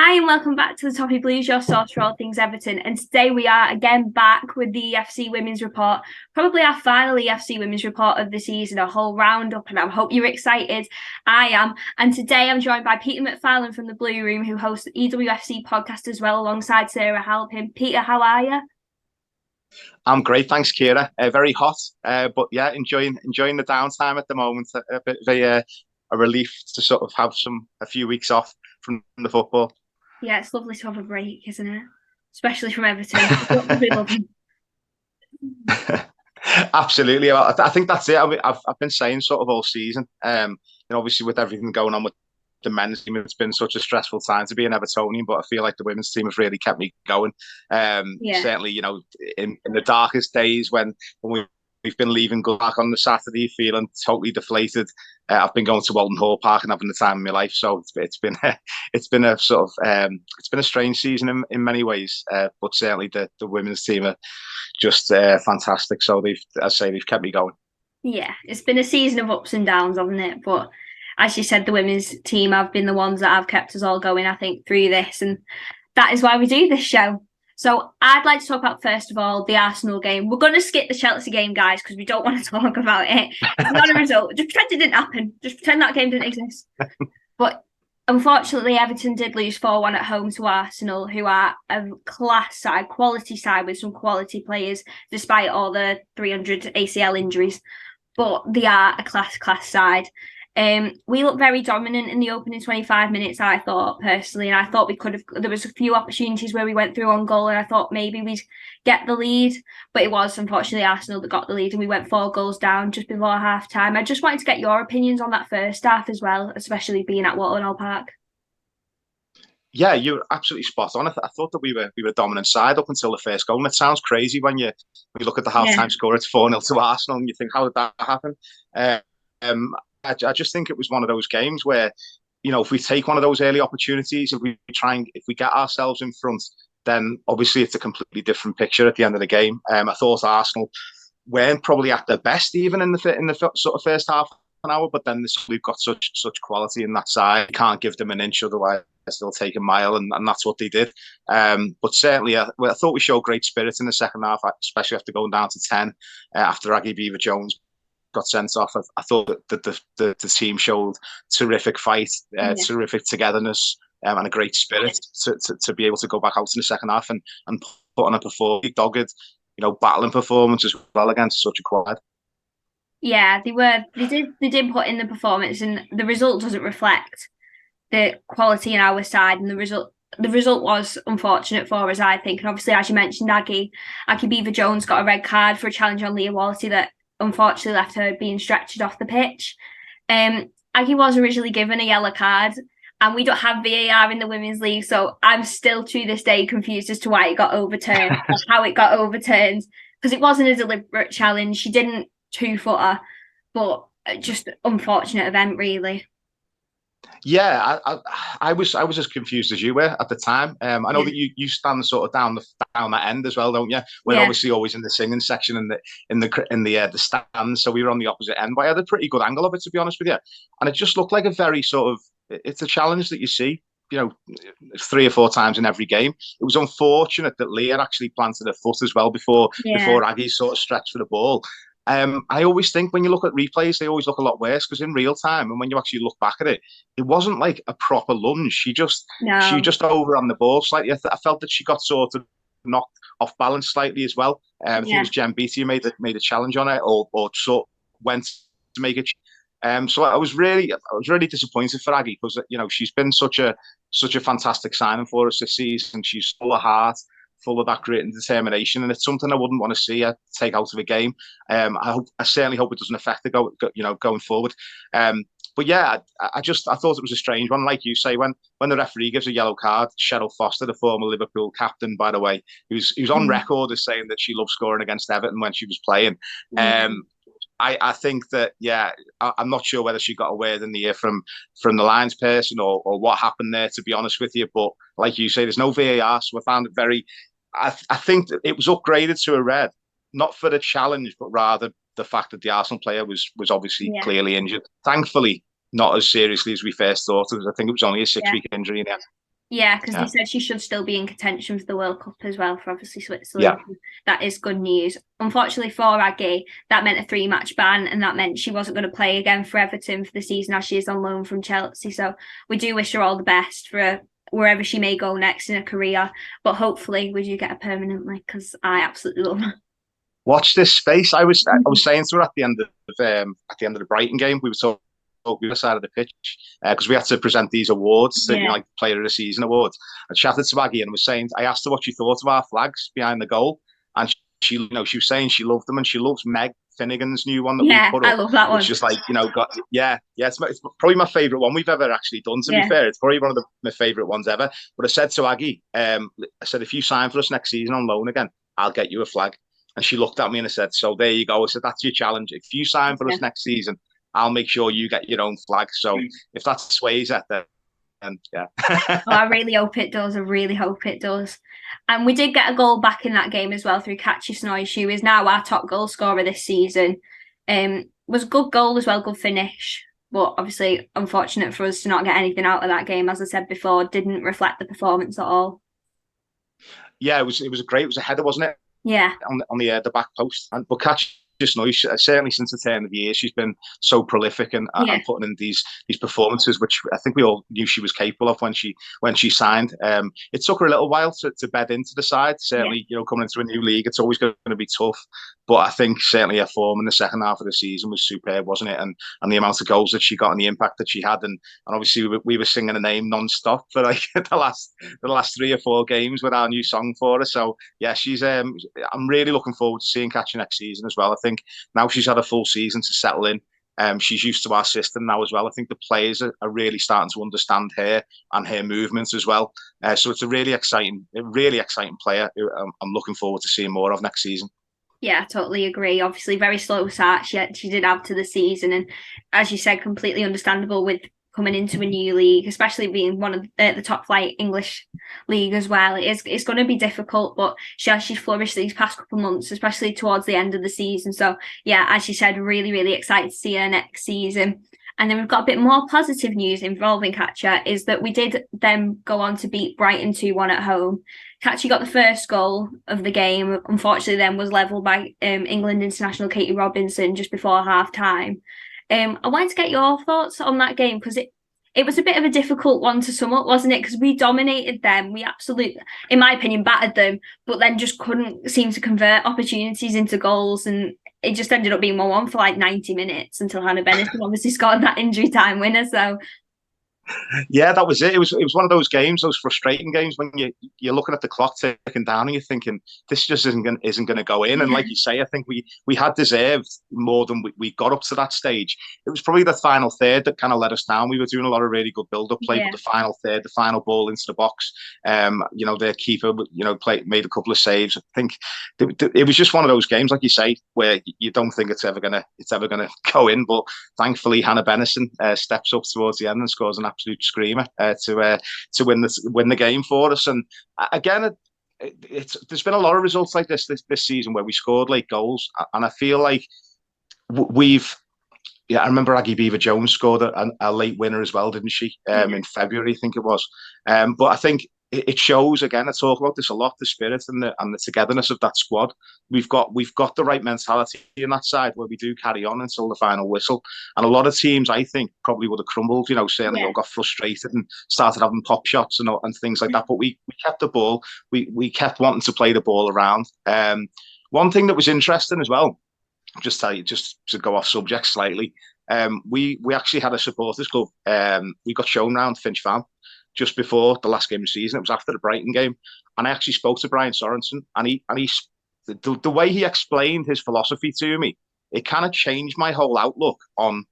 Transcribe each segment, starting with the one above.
Hi and welcome back to the Toffee Blues, your source for all things Everton. And today we are again back with the EFC Women's Report, probably our final EFC Women's Report of the season, a whole roundup, and I hope you're excited. I am. And today I'm joined by Peter McFarlane from the Blue Room, who hosts the EWFC Podcast as well, alongside Sarah Halpin. Peter, how are you? I'm great, thanks, Keira. Very hot, but yeah, enjoying the downtime at the moment. A bit of a relief to sort of have a few weeks off from the football. Yeah, it's lovely to have a break, isn't it? Especially from Everton. Absolutely, I think that's it. I've been saying sort of all season. Obviously with everything going on with the men's team, it's been such a stressful time to be an Evertonian, but I feel like the women's team have really kept me going. Certainly, in the darkest days when we've been leaving back on the Saturday feeling totally deflated. I've been going to Walton Hall Park and having the time of my life. So it's been a sort of it's been a strange season in many ways. But certainly the women's team are just fantastic. So they've kept me going. Yeah, it's been a season of ups and downs, hasn't it? But as you said, the women's team have been the ones that have kept us all going, I think, through this. And that is why we do this show. So I'd like to talk about, first of all, the Arsenal game. We're going to skip the Chelsea game, guys, because we don't want to talk about it. It's not a result. Just pretend it didn't happen. Just pretend that game didn't exist. But unfortunately, Everton did lose 4-1 at home to Arsenal, who are a class side, quality side with some quality players, despite all the 300 ACL injuries. But they are a class side. We looked very dominant in the opening 25 minutes, I thought, personally, and I thought we could have. There was a few opportunities where we went through on goal, and I thought maybe we'd get the lead, but it was unfortunately Arsenal that got the lead, and we went 4 goals down just before half time. I just wanted to get your opinions on that first half as well, especially being at Walton Hall Park. Yeah, you're absolutely spot on. I thought that we were a dominant side up until the first goal. And it sounds crazy when you look at the half-time score. It's 4-0 to Arsenal, and you think, how did that happen? I just think it was one of those games where, if we take one of those early opportunities, if we get ourselves in front, then obviously it's a completely different picture at the end of the game. I thought Arsenal weren't probably at their best even in the sort of first half an hour, but then we've got such quality in that side. You can't give them an inch, otherwise they'll take a mile, and that's what they did. But certainly, I thought we showed great spirit in the second half, especially after going down to 10 after Aggie Beaver-Jones got sent off. I thought that the team showed terrific fight, terrific togetherness, and a great spirit to be able to go back out in the second half and put on a dogged, battling performance as well against such a quad. Yeah, they did put in the performance, and the result doesn't reflect the quality in our side, and the result was unfortunate for us, I think. And obviously, as you mentioned, Aggie Beaver-Jones got a red card for a challenge on Leah Wallity that unfortunately left her being stretched off the pitch. Aggie was originally given a yellow card, and we don't have VAR in the Women's League, so I'm still to this day confused as to why it got overturned or how it got overturned, because it wasn't a deliberate challenge. She didn't two-footer, but just unfortunate event, really. Yeah, I was as confused as you were at the time. I know that you stand sort of down that end as well, don't you? We're obviously always in the singing section in the stands, so we were on the opposite end. But I had a pretty good angle of it, to be honest with you, and it just looked like a very sort of, it's a challenge that you see, 3 or 4 times in every game. It was unfortunate that Leah actually planted her foot as well before Aggie sort of stretched for the ball. I always think when you look at replays, they always look a lot worse, because in real time, and when you actually look back at it, it wasn't like a proper lunge. She just over on the ball slightly. I felt that she got sort of knocked off balance slightly as well. I think it was Jen Beattie who made a challenge on it, or sort of went to make it. So I was really disappointed for Aggie, because she's been such a fantastic signing for us this season. She's full of heart, full of that grit and determination, and it's something I wouldn't want to see her take out of a game. I certainly hope it doesn't affect her going forward. But yeah, I thought it was a strange one. Like you say, when the referee gives a yellow card, Cheryl Foster, the former Liverpool captain, by the way, who's on record as saying that she loved scoring against Everton when she was playing. I think that, I'm not sure whether she got a word in the ear from the Lions person or what happened there, to be honest with you. But like you say, there's no VAR, so I found it very. I think that it was upgraded to a red, not for the challenge, but rather the fact that the Arsenal player was obviously clearly injured. Thankfully, not as seriously as we first thought. I think it was only a 6-week injury in the end. Yeah, because they said she should still be in contention for the World Cup as well, for obviously Switzerland. Yeah. That is good news. Unfortunately for Aggie, that meant a 3-match ban, and that meant she wasn't going to play again for Everton for the season as she is on loan from Chelsea. So we do wish her all the best for wherever she may go next in her career. But hopefully we do get her permanently, because I absolutely love her. Watch this space. I was saying to her at the end of the Brighton game, we were talking the other side of the pitch because we had to present these awards, like Player of the Season awards. I chatted to Maggie and was saying, I asked her what she thought of our flags behind the goal, and she was saying she loved them, and she loves Meg Finnegan's new one that we put up. I love that one. It's just like, it's probably my favourite one we've ever actually done, to be fair. It's probably one of my favourite ones ever. But I said to Aggie, I said, if you sign for us next season on loan again, I'll get you a flag. And she looked at me and I said, so there you go. I said, that's your challenge. If you sign for us next season, I'll make sure you get your own flag. So if that sways it, then yeah. I really hope it does. I really hope it does. And we did get a goal back in that game as well through Catchy Snoy, who is now our top goal scorer this season. Was a good goal as well, good finish. But obviously, unfortunate for us to not get anything out of that game, as I said before, didn't reflect the performance at all. Yeah, it was a header, wasn't it? Yeah. On the back post. But Catchy Snoy, certainly since the turn of the year, she's been so prolific and putting in these performances, which I think we all knew she was capable of when she signed. It took her a little while to bed into the side. Certainly, coming into a new league, it's always going to be tough. But I think certainly her form in the second half of the season was superb, wasn't it? And the amount of goals that she got and the impact that she had, and obviously we were singing her name non-stop for like the last 3 or 4 games with our new song for her. So yeah, she's I'm really looking forward to seeing Catchy next season as well. I think now she's had a full season to settle in. She's used to our system now as well. I think the players are really starting to understand her and her movements as well. So it's a really exciting player who I'm looking forward to seeing more of next season. Yeah, I totally agree. Obviously, very slow start she did have to the season, and as you said, completely understandable with coming into a new league, especially being one of the top flight English league as well. It's going to be difficult, but she's flourished these past couple of months, especially towards the end of the season. So yeah, as you said, really, really excited to see her next season. And then we've got a bit more positive news involving Catchy, is that we did then go on to beat Brighton 2-1 at home. Catchy got the first goal of the game. Unfortunately, then was levelled by England international Katie Robinson just before half-time. I wanted to get your thoughts on that game, because it was a bit of a difficult one to sum up, wasn't it? Because we dominated them. We absolutely, in my opinion, battered them, but then just couldn't seem to convert opportunities into goals. And it just ended up being 1-1 for like 90 minutes until Hannah Bennison obviously scored that injury time winner. So yeah, that was it. It was one of those games, those frustrating games when you're looking at the clock ticking down and you're thinking this just isn't going to go in. And like you say, I think we had deserved more than we got up to that stage. It was probably the final third that kind of let us down. We were doing a lot of really good build-up play, but the final third, the final ball into the box, their keeper, made a couple of saves. I think it was just one of those games, like you say, where you don't think it's ever gonna go in. But thankfully, Hannah Bennison steps up towards the end and scores an absolute screamer to win the game for us. And again, there's been a lot of results like this season where we scored late goals, and I feel like I remember Aggie Beaver-Jones scored a late winner as well, didn't she? In February, I think it was. But I think it shows, again, I talk about this a lot, the spirit and the togetherness of that squad. We've got the right mentality in that side where we do carry on until the final whistle. And a lot of teams, I think, probably would have crumbled, certainly all got frustrated and started having pop shots and things like that. But we kept the ball. We kept wanting to play the ball around. One thing that was interesting as well, just to go off subject slightly, we actually had a supporters club. We got shown round Finch Farm just before the last game of the season. It was after the Brighton game, and I actually spoke to Brian Sorensen, and the way he explained his philosophy to me, it kind of changed my whole outlook on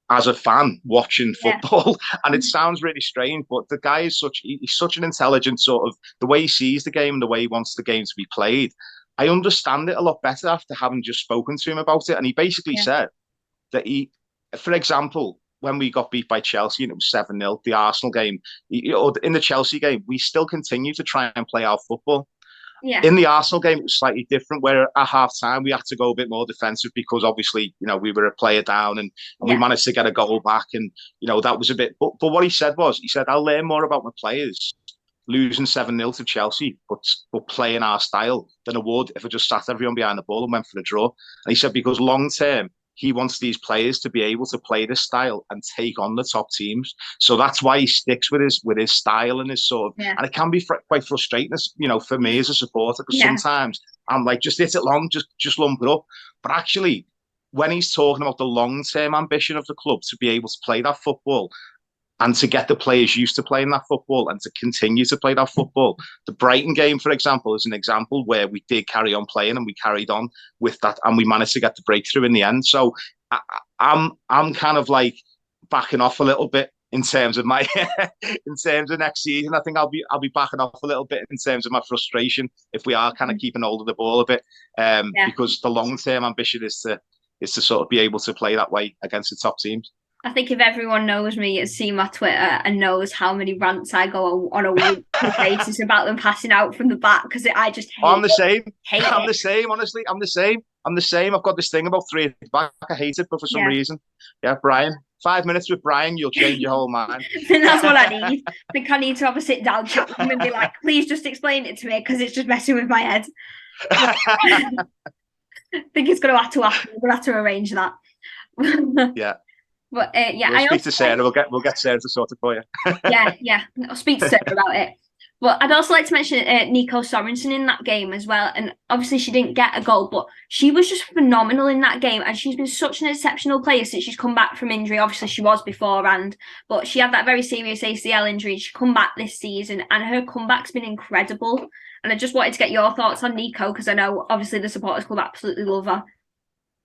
as a fan watching football. And it sounds really strange, but the guy is he's such an intelligent sort of, the way he sees the game and the way he wants the game to be played. I understand it a lot better after having just spoken to him about it. And he basically said that for example, when we got beat by Chelsea and it was 7-0, the Arsenal game, or in the Chelsea game, we still continue to try and play our football. In the Arsenal game, it was slightly different, where at half-time we had to go a bit more defensive because obviously, we were a player down and we managed to get a goal back. And, that was a bit... But what he said, I'll learn more about my players losing 7-0 to Chelsea, but playing our style than I would if I just sat everyone behind the ball and went for a draw. And he said because long-term, he wants these players to be able to play this style and take on the top teams. So that's why he sticks with his style and his sort of, and it can be quite frustrating, for me as a supporter, because sometimes I'm like, just hit it long, just lump it up. But actually, when he's talking about the long-term ambition of the club to be able to play that football and to get the players used to playing that football and to continue to play that football. The Brighton game, for example, is an example where we did carry on playing and we carried on with that and we managed to get the breakthrough in the end. So I'm kind of like backing off a little bit in terms of my in terms of next season. I think I'll be backing off a little bit in terms of my frustration if we are kind of keeping hold of the ball a bit, because the long-term ambition is to sort of be able to play that way against the top teams. I think if everyone knows me and seen my Twitter and knows how many rants I go on a weekly basis about them passing out from the back, because I just hate I'm the same. I'm the same, honestly. I'm the same. I've got this thing about 3 at the back. I hate it, but for some reason. Yeah, Brian. 5 minutes with Brian, you'll change your whole mind. That's what I need. I think I need to have a sit-down chat with him and be like, please just explain it to me, because it's just messing with my head. I think it's going to have to happen. We're going to have to arrange that. Yeah. But we'll speak to Sarah. We'll get Sarah to sort it for you. yeah. I'll speak to Sarah about it. But I'd also like to mention Nico Sorensen in that game as well. And obviously she didn't get a goal, but she was just phenomenal in that game. And she's been such an exceptional player since she's come back from injury. Obviously she was beforehand, but she had that very serious ACL injury. She's come back this season and her comeback's been incredible. And I just wanted to get your thoughts on Nico, because I know obviously the supporters club absolutely love her.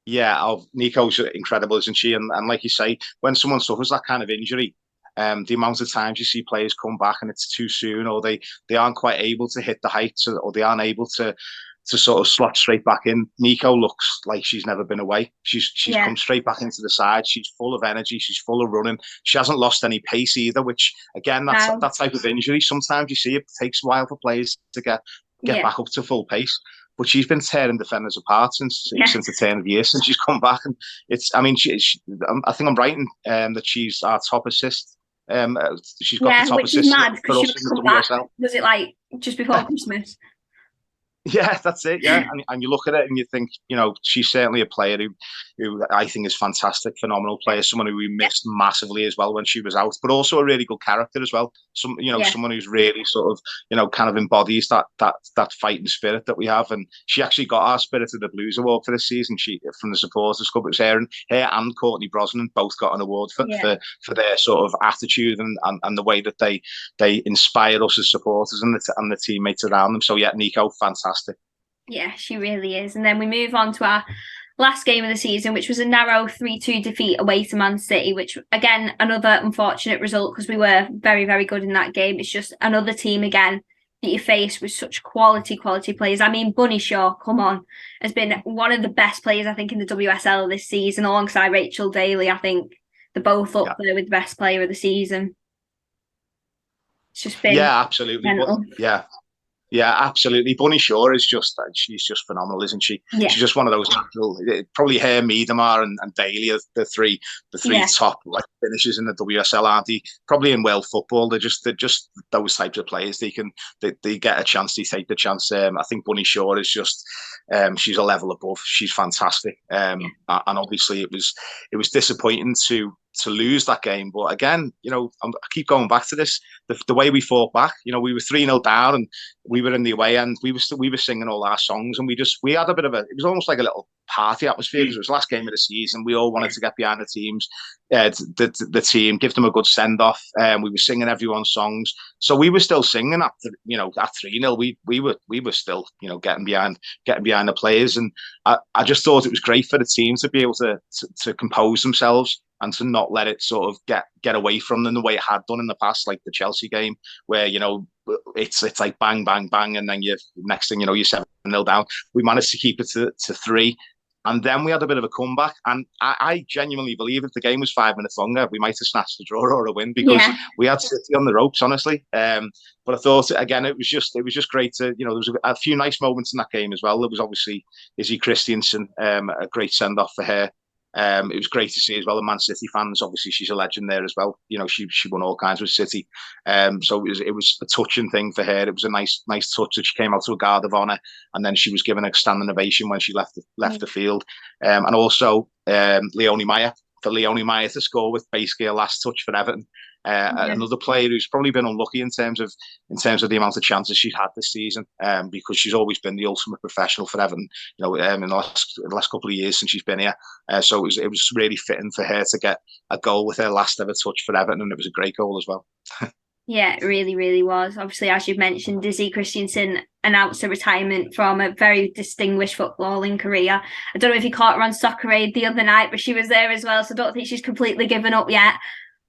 Yeah, Nico's incredible, isn't she? And like you say, when someone suffers that kind of injury, the amount of times you see players come back and it's too soon, or they aren't quite able to hit the heights, or they aren't able to sort of slot straight back in. Nico looks like she's never been away. She's come straight back into the side. She's full of energy. She's full of running. She hasn't lost any pace either, which, again, that type of injury, sometimes you see it takes a while for players to get back up to full pace. But she's been tearing defenders apart since the turn of the year, since she's come back. And I think I'm right in that she's our top assist. She's got the top assist. Which is mad, because she was come back. Was it like just before Christmas? Yeah, that's it. Yeah, and you look at it and you think, she's certainly a player who I think is fantastic, phenomenal player, someone who we missed massively as well when she was out, but also a really good character as well. Someone who's really sort of, kind of embodies that fighting spirit that we have. And she actually got our Spirit of the Blues award for this season. She, from the supporters club, it was her and Courtney Brosnan both got an award for their sort of attitude and the way that they inspire us as supporters and the teammates around them. So yeah, Nico, fantastic. Yeah, she really is. And then we move on to our last game of the season, which was a narrow 3-2 defeat away to Man City, which, again, another unfortunate result, because we were very, very good in that game. It's just another team, again, that you face with such quality players. I mean, Bunny Shaw, come on, has been one of the best players, I think, in the WSL this season, alongside Rachel Daly. I think they're both up there with the best player of the season. It's just been absolutely. Yeah, absolutely. Bunny Shaw is she's just phenomenal, isn't she? Yeah. She's just one of those natural, probably her, Miedemar and Daly are the three top finishers in the WSL, aren't they? Probably in world football, they're just those types of players. They get a chance, they take the chance. I think Bunny Shaw is just she's a level above. She's fantastic. And obviously it was disappointing to lose that game, but again, I keep going back to this, the way we fought back. We were 3-0 down and we were in the away end. We were singing all our songs, and we had a bit of it was almost like a little party atmosphere, because it was the last game of the season. We all wanted to get behind the teams, the team, give them a good send off. We were singing everyone's songs, so we were still singing at 3-0. We were still getting behind the players, and I just thought it was great for the team to be able to compose themselves and to not let it sort of get away from them the way it had done in the past, like the Chelsea game, where it's like bang bang bang, and then next thing you're 7-0 down. We managed to keep it to 3. And then we had a bit of a comeback. And I genuinely believe if the game was 5 minutes longer, we might have snatched a draw or a win, because we had City on the ropes, honestly. But I thought, again, it was just great to, there was a few nice moments in that game as well. There was obviously Izzy Christiansen, a great send-off for her. It was great to see as well the Man City fans. Obviously, she's a legend there as well. She won all kinds with City. So it was a touching thing for her. It was a nice touch that she came out to a guard of honour, and then she was given a standing ovation when she left the field. And also Leonie Meyer to score with basically a last touch for Everton. Another player who's probably been unlucky in terms of the amount of chances she's had this season, because she's always been the ultimate professional for Everton. In the last couple of years since she's been here. So it was really fitting for her to get a goal with her last ever touch for Everton, and it was a great goal as well. Yeah, it really, really was. Obviously, as you've mentioned, Izzy Christiansen announced her retirement from a very distinguished footballing career. I don't know if you caught her on Soccer Aid the other night, but she was there as well, so I don't think she's completely given up yet.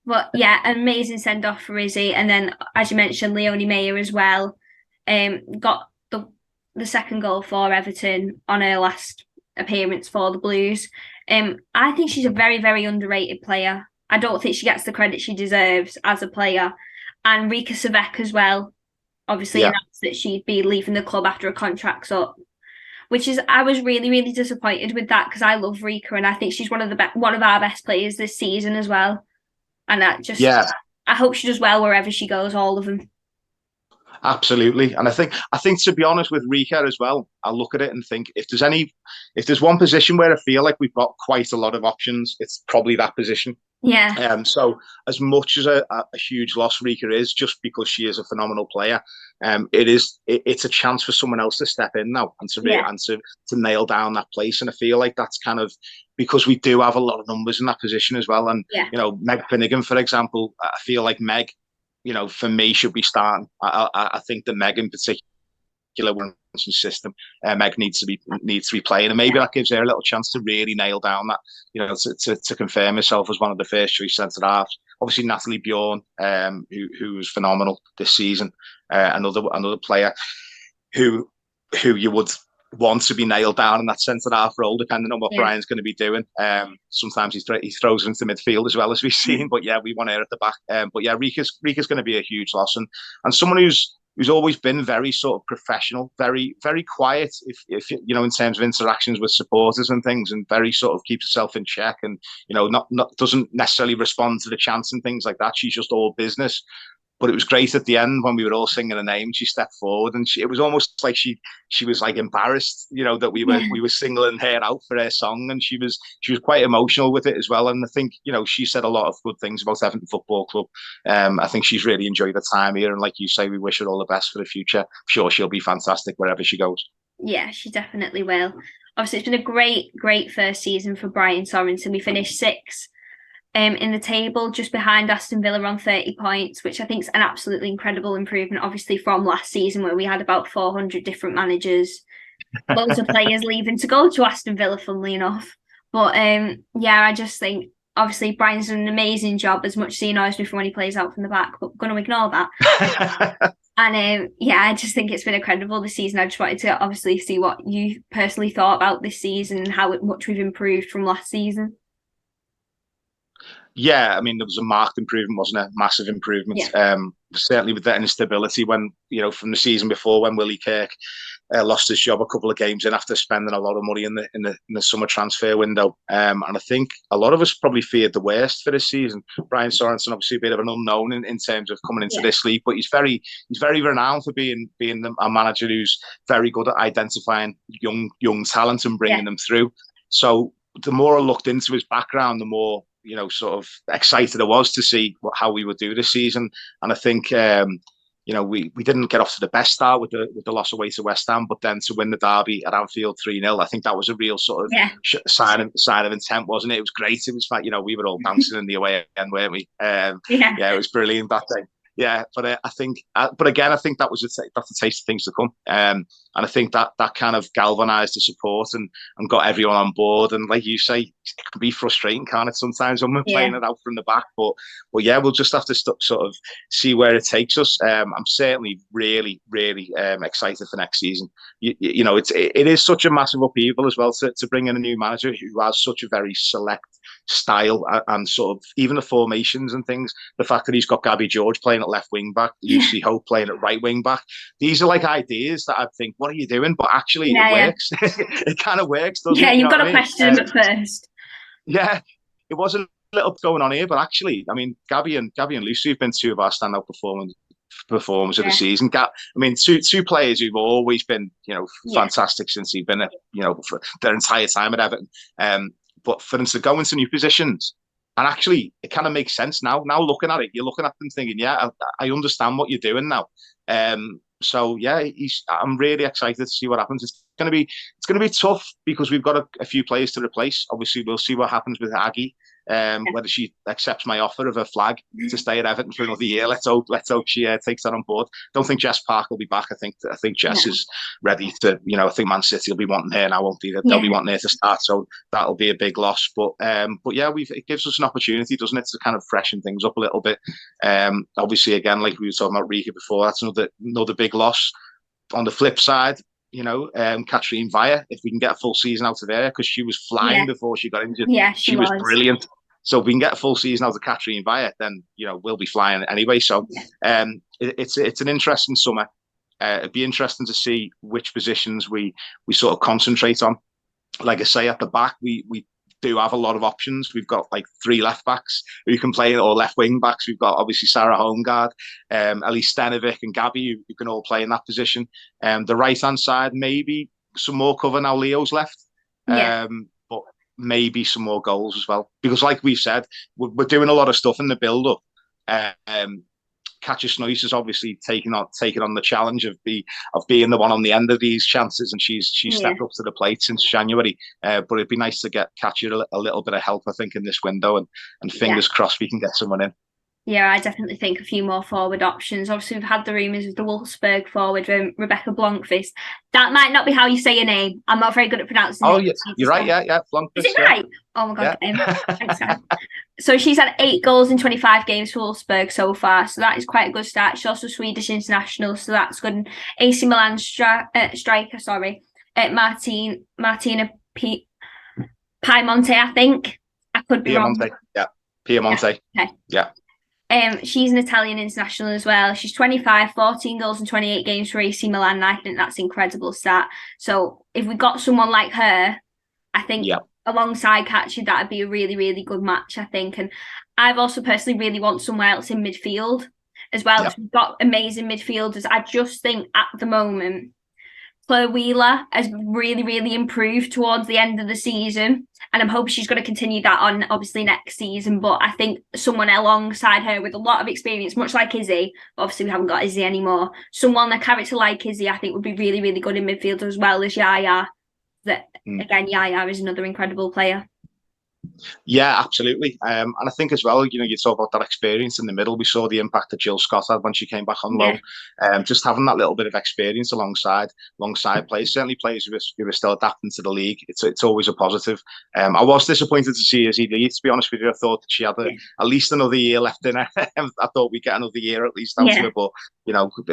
But yeah, an amazing send-off for Izzy. And then, as you mentioned, Leonie Meyer as well, got the second goal for Everton on her last appearance for the Blues. I think she's a very, very underrated player. I don't think she gets the credit she deserves as a player. And Rika Savek as well, obviously announced that she'd be leaving the club after her contract's up, which is, I was really, really disappointed with that, because I love Rika and I think she's one of our best players this season as well. And I hope she does well wherever she goes, all of them. Absolutely. And I think to be honest with Rika as well, I look at it and think if there's one position where I feel like we've got quite a lot of options, it's probably that position. Yeah. So as much as a huge loss Rika is, just because she is a phenomenal player, it's a chance for someone else to step in now and to nail down that place. And I feel like that's kind of because we do have a lot of numbers in that position as well. And Meg Finnegan, for example, I feel like Meg, for me, should be starting. I think that Meg in particular system, Meg needs to be playing, and maybe that gives her a little chance to really nail down that, to confirm herself as one of the first choice centre halves. Obviously, Natalie Bjorn, who was phenomenal this season, another player who you would want to be nailed down in that centre half role, depending on what Brian's going to be doing. Sometimes he throws into midfield as well, as we've seen, but we want her at the back. But Rika's going to be a huge loss, and someone who's always been very sort of professional, very, very quiet, if in terms of interactions with supporters and things, and very sort of keeps herself in check, and not doesn't necessarily respond to the chants and things like that. She's just all business. But it was great at the end when we were all singing her name. She stepped forward, and it was almost like she was like embarrassed, that we were singling her out for her song, and she was quite emotional with it as well. And I think she said a lot of good things about Everton Football Club. I think she's really enjoyed the time here, and like you say, we wish her all the best for the future. I'm sure she'll be fantastic wherever she goes. Yeah, she definitely will. Obviously, it's been a great, great first season for Brian Sorensen. We finished sixth in the table, just behind Aston Villa on 30 points, which I think is an absolutely incredible improvement, obviously, from last season where we had about 400 different managers, loads of players leaving to go to Aston Villa, funnily enough. But I just think, obviously, Brian's done an amazing job, as much as he annoys me for when he plays out from the back, but we're going to ignore that. And I just think it's been incredible this season. I just wanted to obviously see what you personally thought about this season and how much we've improved from last season. Yeah, I mean, there was a marked improvement, wasn't it? Massive improvement. Certainly with that instability when, from the season before when Willie Kirk lost his job a couple of games in after spending a lot of money in the summer transfer window. And I think a lot of us probably feared the worst for this season. Brian Sorensen, obviously a bit of an unknown in terms of coming into this league, but he's very renowned for being a manager who's very good at identifying young talent and bringing them through. So the more I looked into his background, the more sort of excited I was to see how we would do this season. And I think we didn't get off to the best start with the loss away to West Ham, but then to win the derby at Anfield 3-0, I think that was a real sort of sign of intent, wasn't it? It was great. It was like we were all bouncing in the away end, weren't we? It was brilliant that day. Yeah, but I think, but again, I think that's a taste of things to come. I think that kind of galvanised the support and got everyone on board. And like you say, it can be frustrating, can't it, sometimes when we're playing it out from the back. But yeah, we'll just have to sort of see where it takes us. I'm certainly really, really excited for next season. You know, it is such a massive upheaval as well to bring in a new manager who has such a very select style and sort of even the formations and things. The fact that he's got Gabby George playing at left wing back, Lucy Hope playing at right wing back. These are like ideas that I think, what are you doing? But actually, it works. It kind of works, doesn't it? Yeah, you've got to question him at first. Yeah, it was a little going on here, but actually, I mean, Gabby and Lucy have been two of our standout performers of the season. I mean, two players who've always been, fantastic since he's been, for their entire time at Everton. But for them to go into new positions, and actually, it kind of makes sense now. Now looking at it, you're looking at them thinking, yeah, I understand what you're doing now. So yeah, I'm really excited to see what happens. It's going to be tough because we've got a few players to replace. Obviously, we'll see what happens with Aggie. Whether she accepts my offer of a flag to stay at Everton for another year. Let's hope she takes that on board. Don't think Jess Park will be back. I think Jess is ready to. I think Man City will be wanting her now, won't they? They'll be wanting her to start, so that'll be a big loss. But yeah, it gives us an opportunity, doesn't it, to kind of freshen things up a little bit. Obviously, again, like we were talking about Rika before, that's another big loss. On the flip side, Katrine Vaya, if we can get a full season out of her, because she was flying before she got injured. Yeah, she was brilliant. So if we can get a full season out of Katrine Vaya, then we'll be flying anyway. So it's an interesting summer. It'd be interesting to see which positions we sort of concentrate on. Like I say, at the back, we do have a lot of options. We've got like 3 left backs who can play, or left wing backs. We've got obviously Sarah Holmgaard, Elise Stenovic and Gabby who can all play in that position. The right hand side, maybe some more cover now Leo's left. But maybe some more goals as well, because like we've said, we're doing a lot of stuff in the build up. Katja Snoyce has obviously taken on the challenge of being the one on the end of these chances, and she's stepped up to the plate since January. But it'd be nice to get Katja a little bit of help, I think, in this window, and fingers crossed we can get someone in. Yeah, I definitely think a few more forward options. Obviously, we've had the rumours of the Wolfsburg forward, Rebecca Blomqvist. That might not be how you say your name. I'm not very good at pronouncing it. Oh, yeah, you're right. Yeah, Blomqvist. Is it right? Oh, my God. Yeah. Thanks, Sam. So she's had 8 goals in 25 games for Wolfsburg so far. So that is quite a good start. She's also Swedish international, so that's good. And AC Milan striker, Martina Piemonte, I think. I could be wrong. Yeah, Piemonte. Yeah. Okay. Yeah. She's an Italian international as well. She's 25, 14 goals in 28 games for AC Milan. And I think that's an incredible start. So if we got someone like her, I think alongside Katja, that'd be a really, really good match, I think. And I've also personally really want somewhere else in midfield as well. Yep. We've got amazing midfielders. I just think at the moment, Claire Wheeler has really, really improved towards the end of the season. And I'm hoping she's going to continue that on, obviously, next season. But I think someone alongside her with a lot of experience, much like Izzy, obviously we haven't got Izzy anymore, someone, a character like Izzy, I think would be really, really good in midfield, as well as Yaya. Again, Yaya is another incredible player. Yeah, absolutely. And I think as well, you talk about that experience in the middle. We saw the impact that Jill Scott had when she came back on loan. Just having that little bit of experience alongside players, certainly players who are still adapting to the league. It's always a positive. I was disappointed to see Izzy Lee, to be honest with you. I thought that she had at least another year left in her. I thought we'd get another year at least out of her, but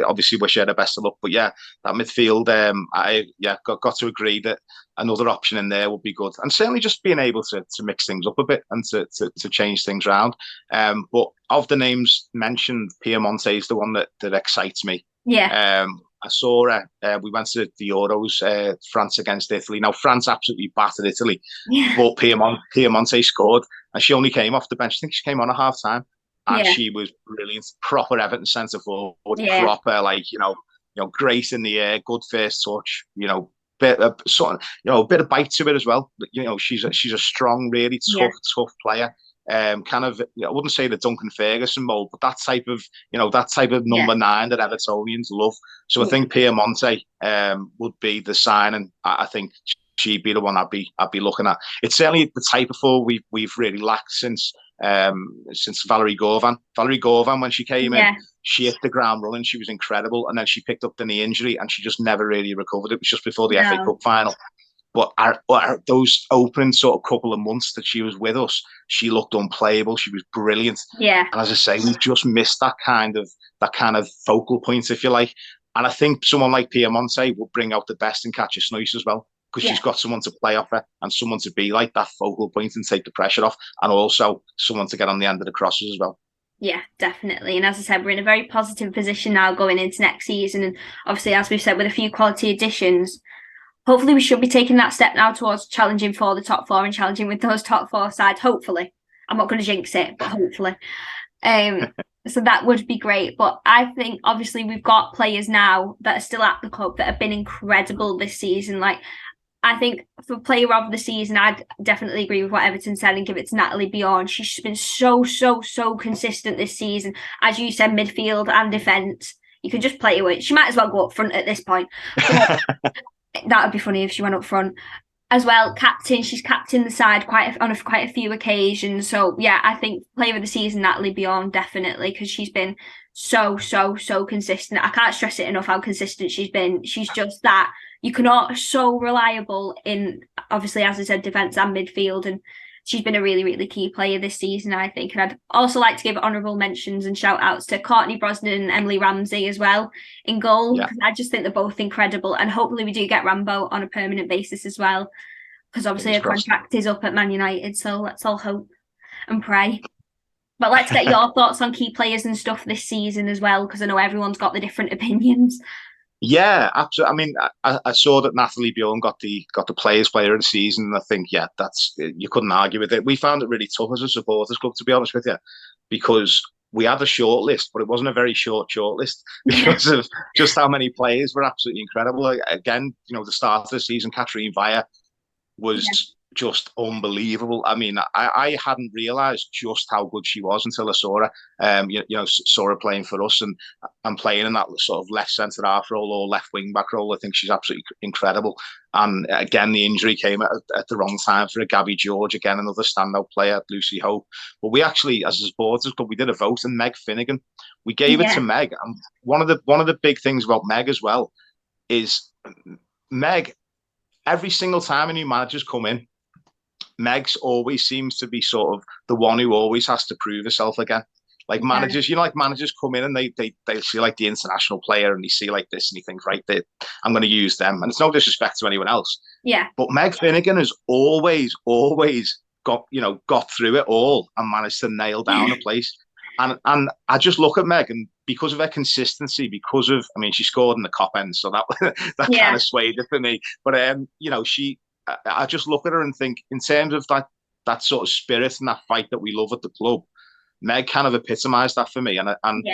obviously wish her the best of luck. But yeah, that midfield, I got to agree that another option in there would be good, and certainly just being able to mix things up a bit and to change things around. But of the names mentioned, Piemonte is the one that excites me. I saw her. We went to the Euros, France against Italy. Now France absolutely battered Italy, but Piemonte scored, and she only came off the bench. I think she came on at half time, and she was brilliant. Proper Everton centre forward, proper great in the air, good first touch. Bit of bite to it as well. She's a strong, really tough player. Kind of, I wouldn't say the Duncan Ferguson mold, but that type of number 9 that Evertonians love. So I think Piemonte would be the sign, and I think she'd be the one I'd be looking at. It's certainly the type of forward we've really lacked since since Valerie Govan. Valerie Govan, when she came Yeah. in, she hit the ground running. She was incredible, and then she picked up the knee injury, and she just never really recovered. It was just before the FA Cup final. But those opening sort of couple of months that she was with us, she looked unplayable. She was brilliant. Yeah. And as I say, we just missed that kind of focal point, if you like. And I think someone like Piemonte will bring out the best in Katja Snoeis as well, because she's got someone to play off her and someone to be like that focal point and take the pressure off, and also someone to get on the end of the crosses as well. Yeah, definitely. And as I said, we're in a very positive position now going into next season. And obviously, as we've said, with a few quality additions, hopefully we should be taking that step now towards challenging for the top four and challenging with those top four sides. Hopefully. I'm not going to jinx it, but hopefully. So that would be great. But I think obviously we've got players now that are still at the club that have been incredible this season. Like, I think for player of the season, I'd definitely agree with what Everton said and give it to Natalie Bjorn. She's been so consistent this season. As you said, midfield and defence. You can just play her with. She might as well go up front at this point. That would be funny if she went up front. As well, she's captained the side on quite a few occasions. So yeah, I think player of the season, Natalie Bjorn, definitely, because she's been so consistent. I can't stress it enough how consistent she's been. She's just that. You cannot so reliable in, obviously, as I said, defence and midfield, and she's been a really key player this season, I think. And I'd also like to give honourable mentions and shout outs to Courtney Brosnan and Emily Ramsey as well in goal, because I just think they're both incredible. And hopefully we do get Rambo on a permanent basis as well, because obviously her contract is up at Man United. So let's all hope and pray. But let's get your thoughts on key players and stuff this season as well, because I know everyone's got the different opinions. Yeah, absolutely. I mean, I saw that Natalie Bjorn got the Players Player of the Season, and I think, you couldn't argue with it. We found it really tough as a supporters club, to be honest with you, because we had a short list, but it wasn't a very short list because of just how many players were absolutely incredible. Again, the start of the season, Katrine Vaya was just unbelievable. I mean, I hadn't realised just how good she was until I saw her. Saw her playing for us and playing in that sort of left centre half role or left wing back role. I think she's absolutely incredible. And again, the injury came at the wrong time for Gabby George. Again, another standout player, Lucy Hope. But we actually, as a supporters club, we did a vote, and Meg Finnegan, we gave it to Meg. And one of the big things about Meg as well is Meg. Every single time a new manager's come in, Meg's always seems to be sort of the one who always has to prove herself again. Like managers, managers come in and they see like the international player and they see like this and you think, right, I'm going to use them. And it's no disrespect to anyone else. Yeah. But Meg Finnegan has always got through it all and managed to nail down a place. And I just look at Meg, and because of her consistency, she scored in the Cop End, so that kind of swayed it for me. But I just look at her and think, in terms of that sort of spirit and that fight that we love at the club, Meg kind of epitomised that for me, and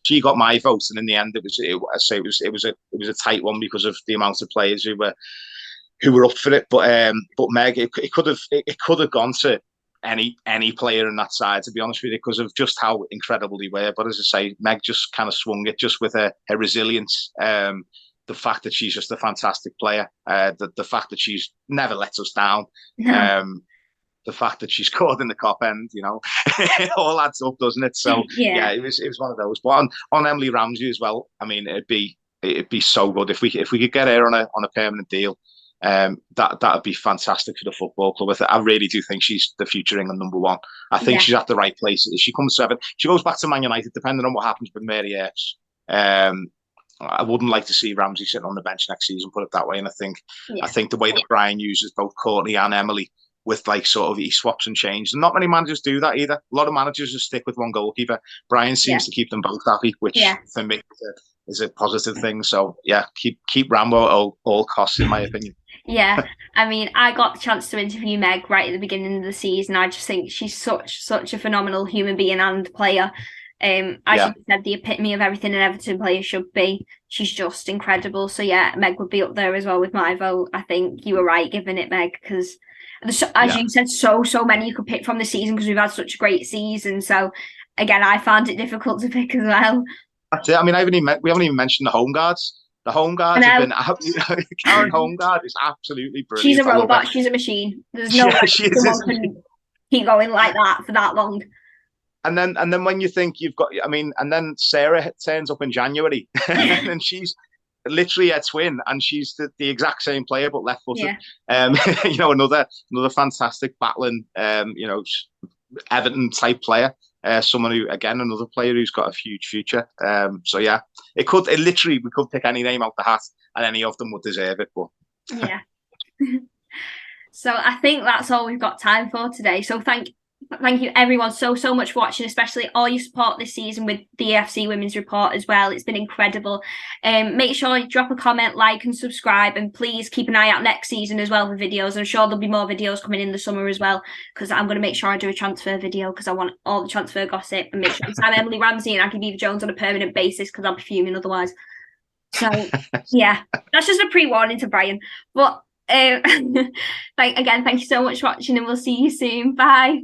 she got my vote. And in the end, it was a tight one because of the amount of players who were up for it. But Meg, it could have gone to any player in that side, to be honest with you, because of just how incredible they were. But as I say, Meg just kind of swung it just with her resilience. The fact that she's just a fantastic player, the fact that she's never let us down, the fact that she scored in the Cop End, it all adds up, doesn't it? So it was one of those. But on Emily Ramsey as well, I mean, it'd be so good if we could get her on a permanent deal. That'd be fantastic for the football club. I really do think she's the future England number one. I think she's at the right place. If she comes seven, she goes back to Man United, depending on what happens with Mary Earps. I wouldn't like to see Ramsey sitting on the bench next season, put it that way. And I think the way that Brian uses both Courtney and Emily with like sort of he swaps and changes. And not many managers do that either. A lot of managers just stick with one goalkeeper. Brian seems to keep them both happy, which for me is a positive thing. So keep Rambo at all costs, in my opinion. Yeah, I mean, I got the chance to interview Meg right at the beginning of the season. I just think she's such a phenomenal human being and player. As you said, the epitome of everything an Everton player should be. She's just incredible. So yeah, Meg would be up there as well with my vote. I think you were right giving it Meg, because as you said, so many you could pick from the season because we've had such a great season. So again, I found it difficult to pick as well. That's it. I mean, we haven't even mentioned the home guards. The home guards have been Karen Homeguard is absolutely brilliant. She's a robot. She's a machine. There's no way someone can keep going like that for that long. And then when you think you've got, I mean, and then Sarah turns up in January, and she's literally a twin, and she's the exact same player but left-footed. Yeah. Another fantastic battling, Everton type player. Someone who, again, another player who's got a huge future. So yeah, we could pick any name out the hat, and any of them would deserve it. But yeah. So I think that's all we've got time for today. So thank you everyone so much for watching, especially all your support this season with the EFC Women's Report as well. It's been incredible. Make sure you drop a comment, like and subscribe, and please keep an eye out next season as well for videos. I'm sure there'll be more videos coming in the summer as well, because I'm going to make sure I do a transfer video, because I want all the transfer gossip, and make sure I'm Emily Ramsey and I can Eva Jones on a permanent basis, because I'll be fuming otherwise. So yeah, that's just a pre-warning to Brian. But again, thank you so much for watching, and we'll see you soon. Bye.